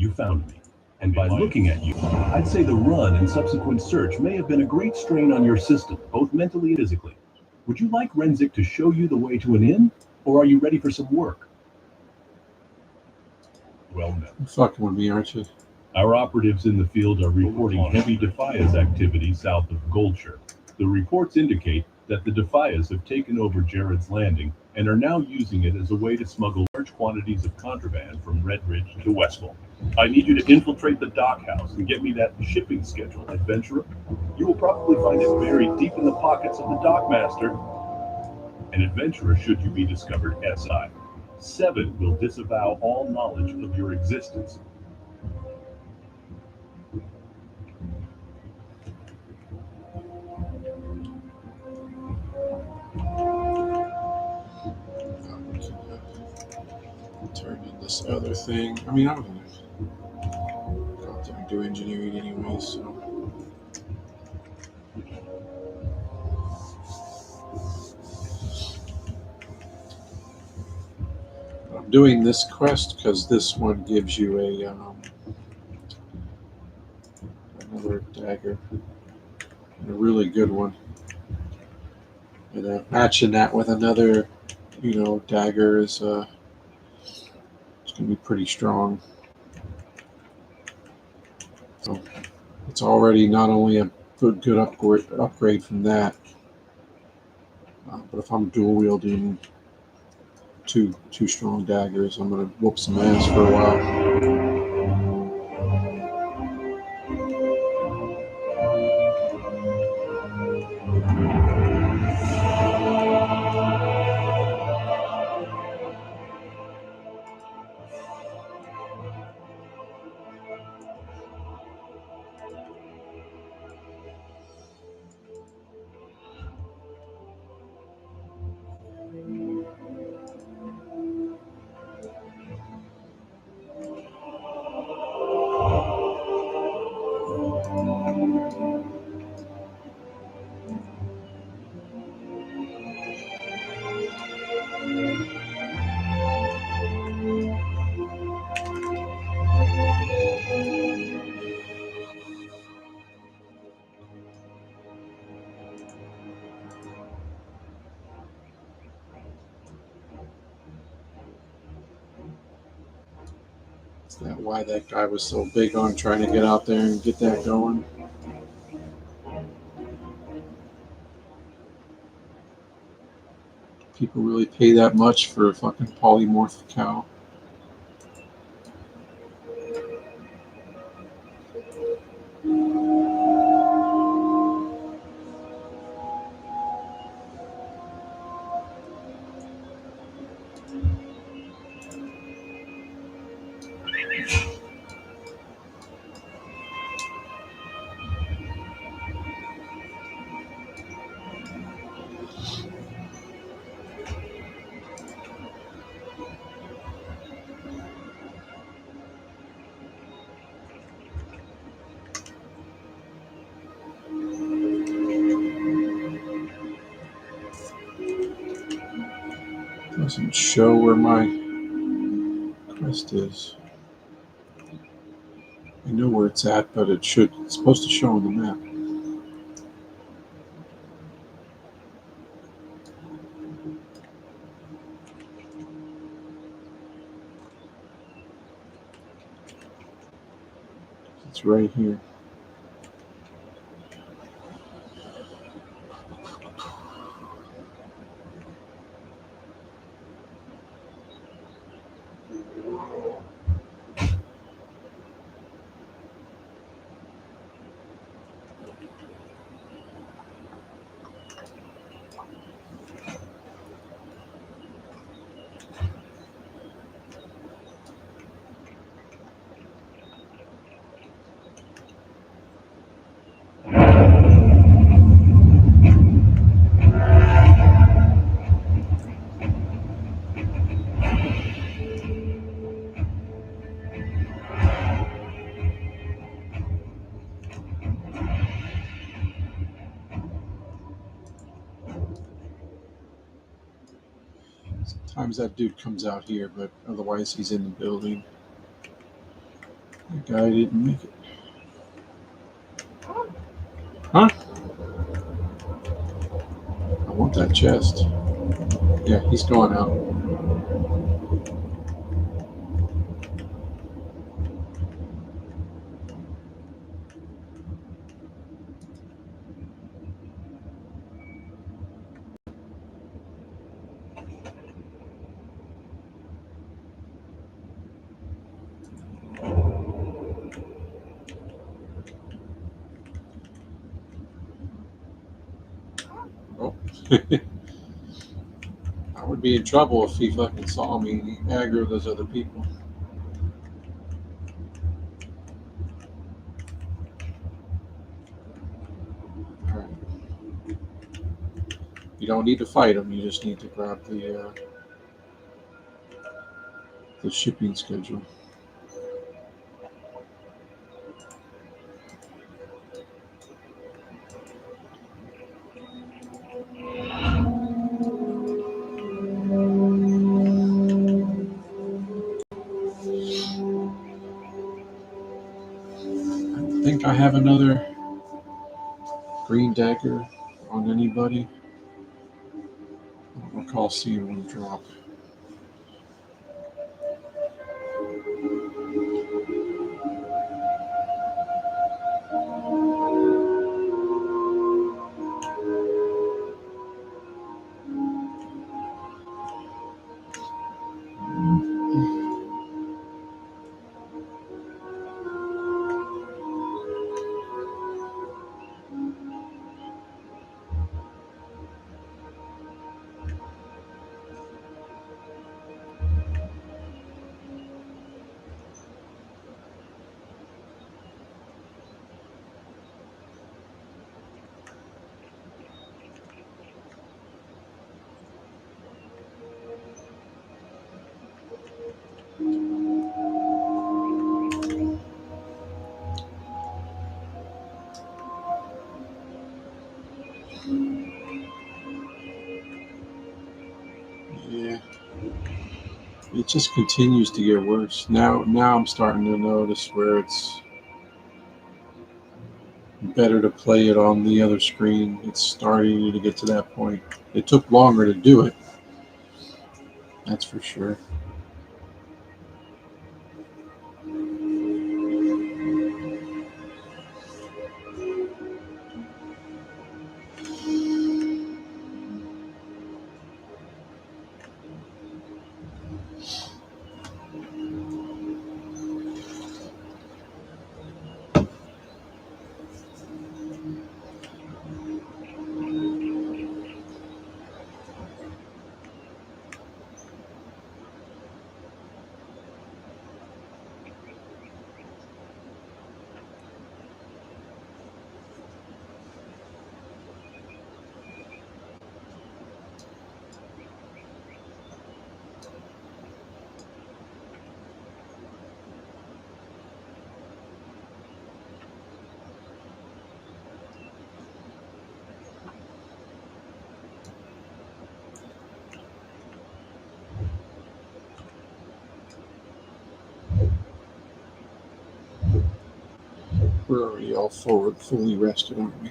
You found me. And by looking at you, I'd say the run and subsequent search may have been a great strain on your system, both mentally and physically. Would you like Renzik to show you the way to an inn, or are you ready for some work? Well, no. You're fucking with me, aren't you? Our operatives in the field are reporting heavy Defias activity south of Goldshire. The reports indicate that the Defias have taken over Jared's Landing and are now using it as a way to smuggle large quantities of contraband from Red Ridge to Westfall. I need you to infiltrate the dockhouse and get me that shipping schedule, adventurer. You will probably find it buried deep in the pockets of the dockmaster. An adventurer, should you be discovered, SI. 7 will disavow all knowledge of your existence. Turn in this other thing. I mean, I'm gonna go out there and do engineering anyway, so. I'm doing this quest because this one gives you another dagger, and a really good one. And matching that with another, dagger is it's gonna be pretty strong. So it's already not only a good upgrade from that, but if I'm dual wielding two strong daggers, I'm gonna whoop some ass for a while. Is that why that guy was so big on trying to get out there and get that going? People really pay that much for a fucking polymorph cow? Doesn't show where my quest is. I know where it's at, but it's supposed to show on the map. It's right here. Sometimes that dude comes out here, but otherwise he's in the building. That guy didn't make it. Huh? I want that chest. Yeah, he's going out. Oh. I would be in trouble if he fucking saw me and he aggroed those other people. Alright. You don't need to fight him, you just need to grab the shipping schedule. I think I have another green dagger on anybody. I don't recall seeing one drop. Yeah. It just continues to get worse. Now I'm starting to notice where it's better to play it on the other screen. It's starting to get to that point. It took longer to do it. That's for sure. We're already all forward, fully rested, aren't we?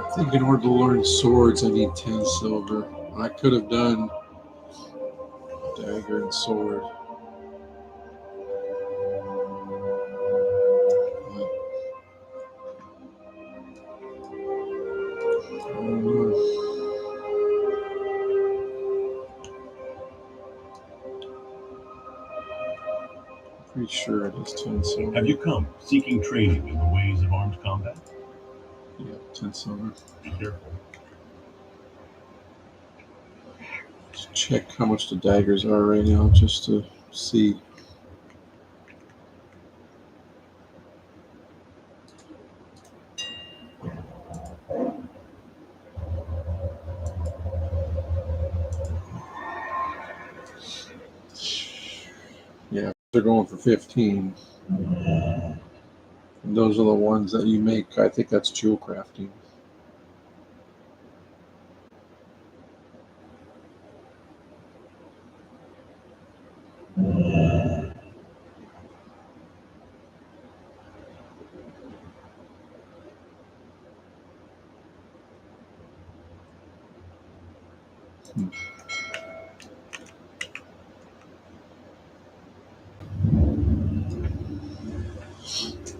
I think in order to learn swords, I need 10 silver. I could have done dagger and sword. But I don't know. Pretty sure it is 10 silver. Have you come seeking training in the ways of armed combat? Yeah, 10 silver. Be careful. Let's check how much the daggers are right now just to see. they're going for 15. And those are the ones that you make. I think that's jewel crafting.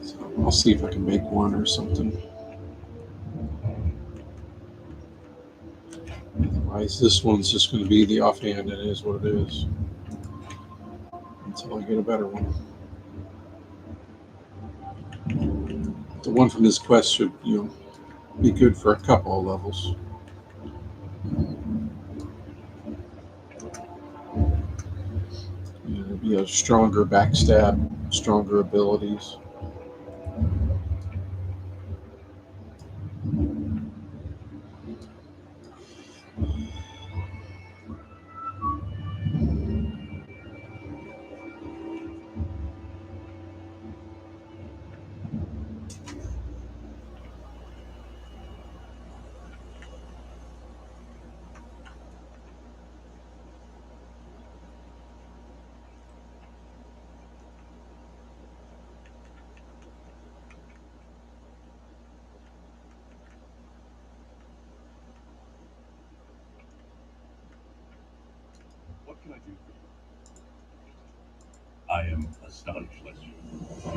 So I'll see if I can make one or something. Otherwise, this one's just going to be the offhand. It is what it is. Until I get a better one. The one from this quest should, be good for a couple of levels. It'll be a stronger backstab, stronger abilities. What can I do for you? I am astonished, Lester.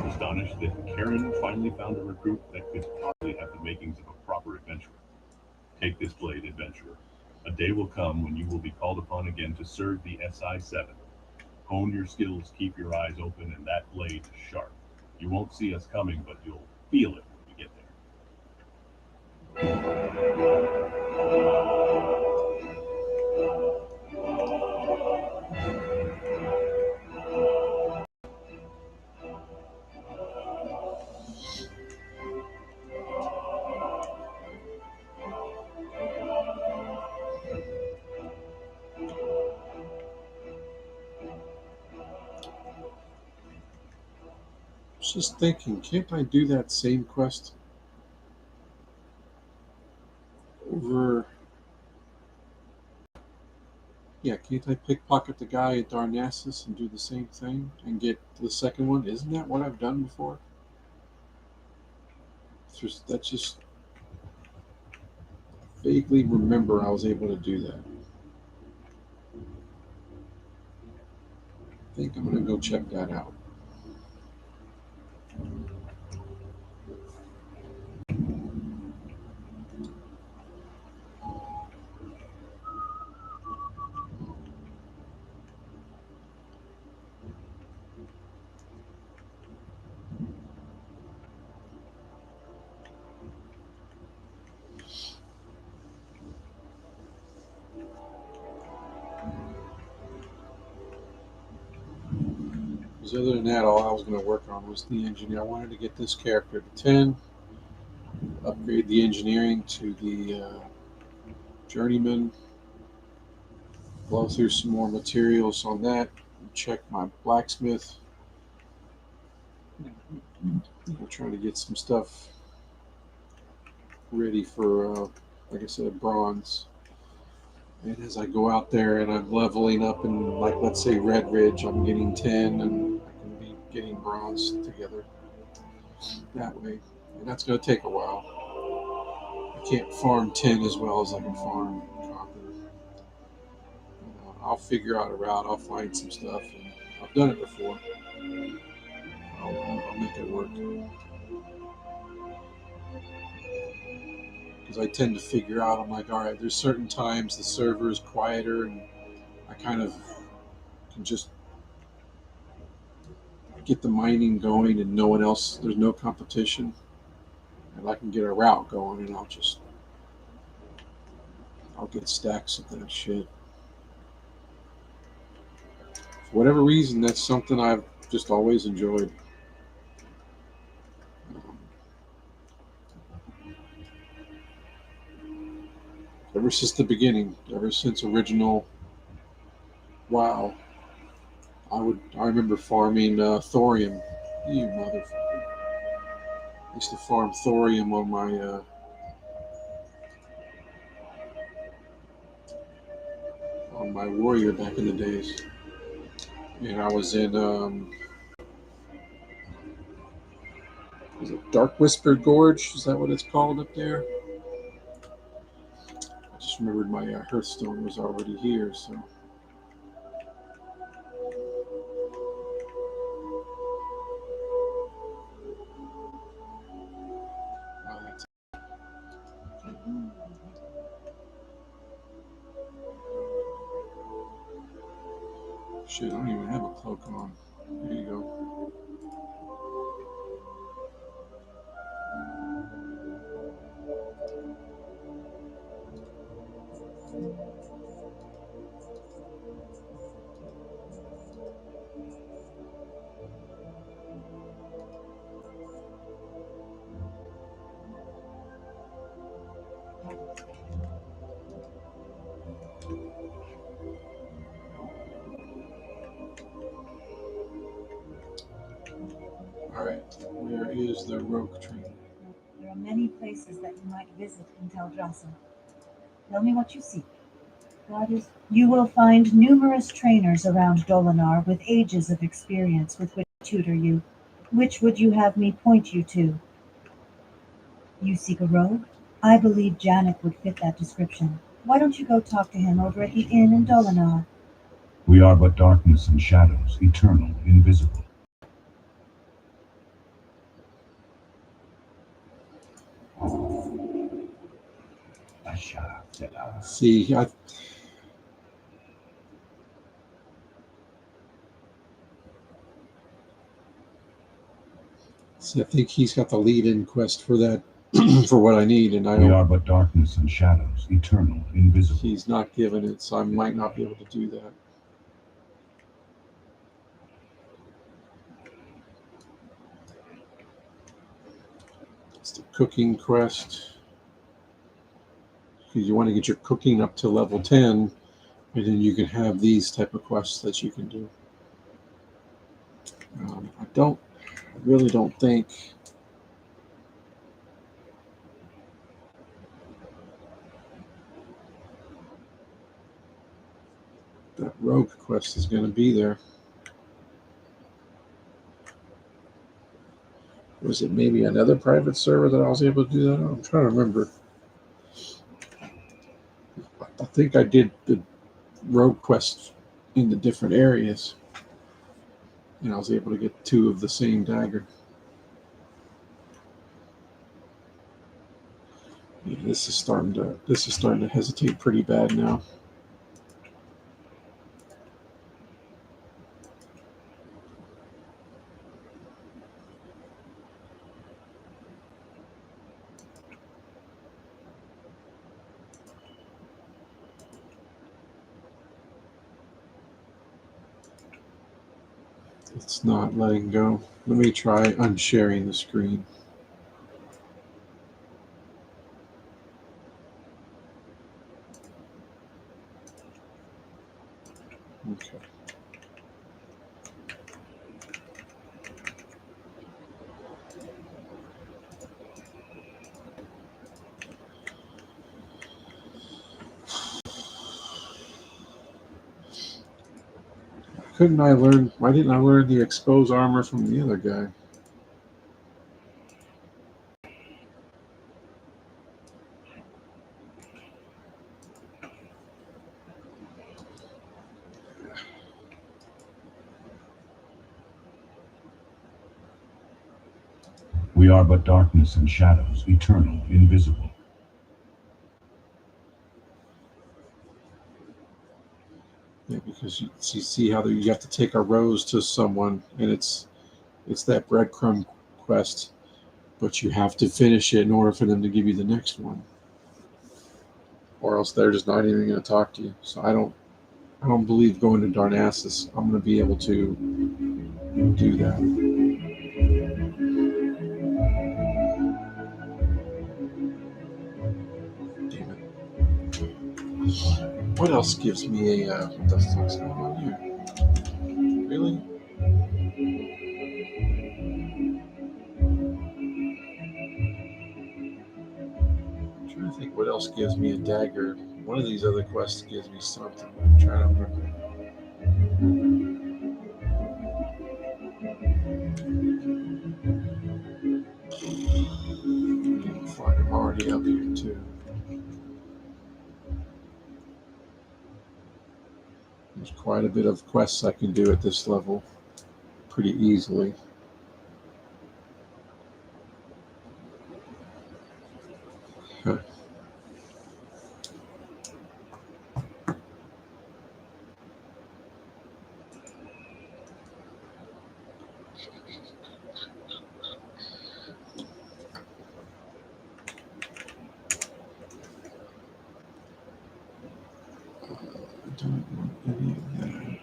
Astonished that Karen finally found a recruit that could probably have the makings of a proper adventurer. Take this blade, adventurer. A day will come when you will be called upon again to serve the SI-7. Hone your skills, keep your eyes open, and that blade is sharp. You won't see us coming, but you'll feel it when we get there. Just thinking, can't I do that same quest over? Yeah, can't I pickpocket the guy at Darnassus and do the same thing and get the second one? Isn't that what I've done before? That's just vaguely remember I was able to do that. I think I'm going to go check that out. Because other than that, all I was going to work on was the engineer. I wanted to get this character to 10, upgrade the engineering to the journeyman, blow through some more materials on that, check my blacksmith. I'm trying to get some stuff ready for, like I said, bronze. And as I go out there and I'm leveling up in, like, let's say Red Ridge, I'm getting 10 and I can be getting bronze together that way. And that's going to take a while. I can't farm 10 as well as I can farm copper. I'll figure out a route. I'll find some stuff. And I've done it before. I'll make it work. Because I tend to figure out, I'm like, all right, there's certain times the server is quieter and I kind of can just get the mining going and no one else, there's no competition. And I can get a route going and I'll get stacks of that shit. For whatever reason, that's something I've just always enjoyed. Ever since the beginning, ever since original WoW, I remember farming thorium. You motherfucker! I used to farm thorium on my warrior back in the days. And I was in was it Dark Whisper Gorge? Is that what it's called up there? I just remembered my Hearthstone was already here, so. Oh, that's shit. I don't even have a cloak on. There you go. All right. Where is the rogue train? There are many places that you might visit in Teldrassil. Tell me what you seek. Goddess, you will find numerous trainers around Dolinar with ages of experience with which to tutor you. Which would you have me point you to? You seek a rogue? I believe Janek would fit that description. Why don't you go talk to him over at the inn in Dolinar? We are but darkness and shadows, eternal, invisible. See, I think he's got the lead-in quest for that, for what I need, and We are but darkness and shadows, eternal, invisible. He's not given it, so I might not be able to do that. It's the cooking quest. Because you want to get your cooking up to level 10, and then you can have these type of quests that you can do. I really don't think that rogue quest is going to be there. Was it maybe another private server that I was able to do that on? I'm trying to remember. I think I did the rogue quest in the different areas, and I was able to get 2 of the same dagger. Yeah, this is starting to hesitate pretty bad now. It's not letting go. Let me try unsharing the screen. Okay. Why didn't I learn the expose armor from the other guy? We are but darkness and shadows, eternal, invisible. Yeah, because you see how you have to take a rose to someone, and it's that breadcrumb quest, but you have to finish it in order for them to give you the next one, or else they're just not even going to talk to you. So I don't believe going to Darnassus I'm going to be able to do that. Damn it. What else gives me a what the fuck's going on here? Really? I think what else gives me a dagger. One of these other quests gives me something. I'm trying to remember. I'm already up here too. There's quite a bit of quests I can do at this level pretty easily. Huh. I don't want any of that.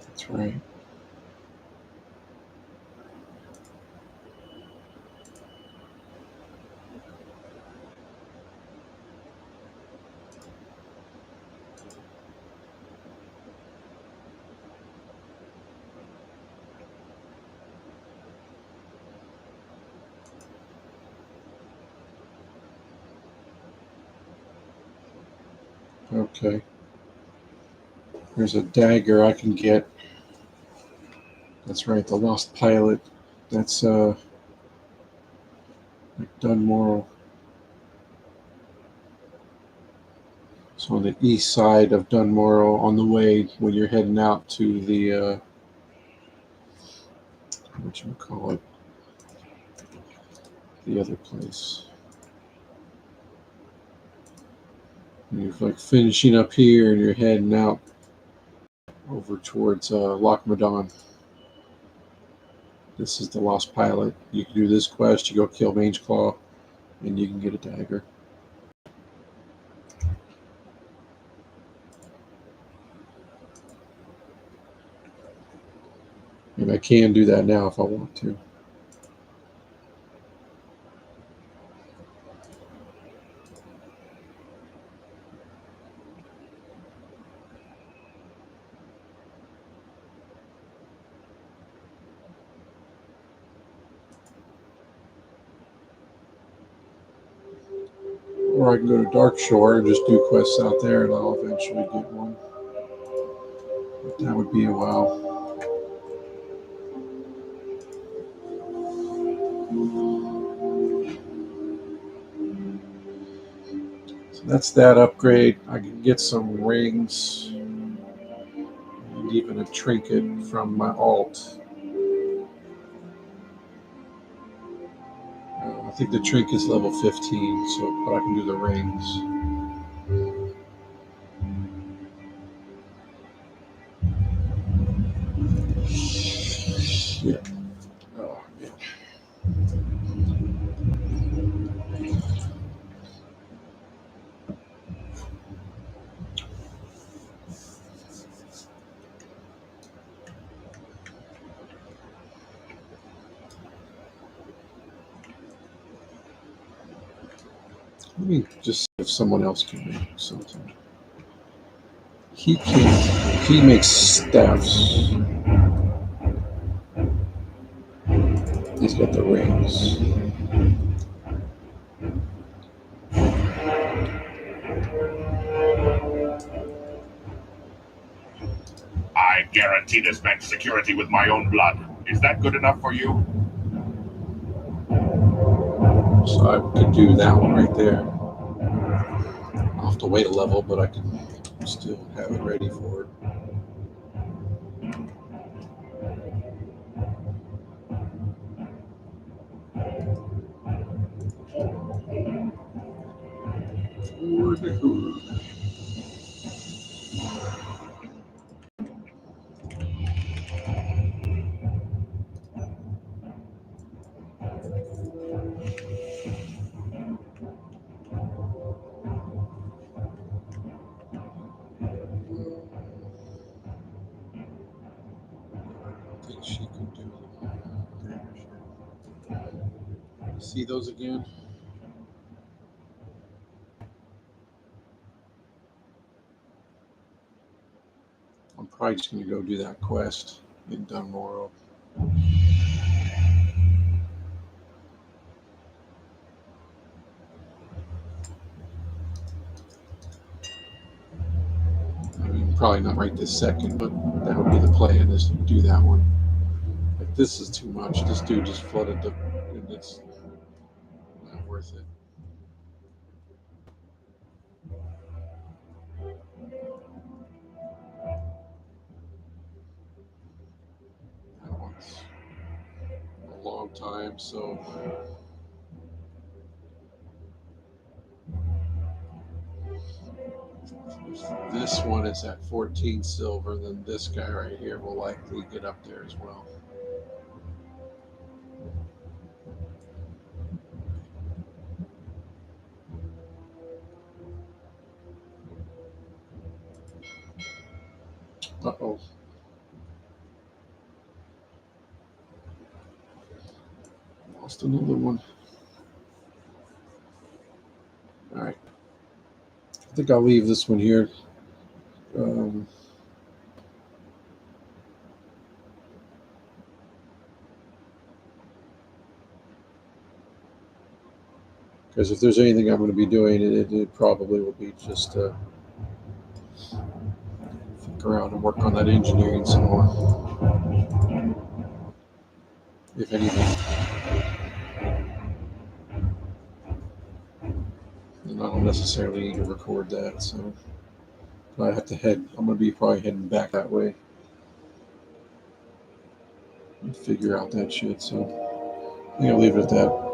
That's right. Okay. There's a dagger I can get. That's right, the Lost Pilot. That's like Dunmoral. So on the east side of Dunmoral, on the way when you're heading out to the whatchamacallit, the other place. And you're like finishing up here and you're heading out over towards Lochmadon. This is the Lost Pilot. You can do this quest, you go kill Mangeclaw, and you can get a dagger. And I can do that now if I want to. Or I can go to Darkshore and just do quests out there and I'll eventually get one. But that would be a while. So that's that upgrade. I can get some rings and even a trinket from my alt. I think the trinket's level 15, so but I can do the rings. Yeah. Oh, man. Let me just see if someone else can make something. He can. He makes staffs. He's got the rings. I guarantee this man's security with my own blood. Is that good enough for you? So I could do that one right there. I'll have to wait a level, but I can still have it ready for it. For the hood. I think she could do it. See those again? I'm probably just going to go do that quest in Dunmore. I mean, probably not right this second, but that would be the plan, is to do that one. Like, this is too much. This dude just flooded the... And it's not worth it. That one's a long time, so... If this one is at 14 silver, then this guy right here will likely get up there as well. Uh-oh. Lost another one. All right. I think I'll leave this one here. Because if there's anything I'm going to be doing, it probably will be just figure out and work on that engineering some more. If anything. And I don't necessarily need to record that, so I have to head. I'm going to be probably heading back that way and figure out that shit. So I think I'll leave it at that.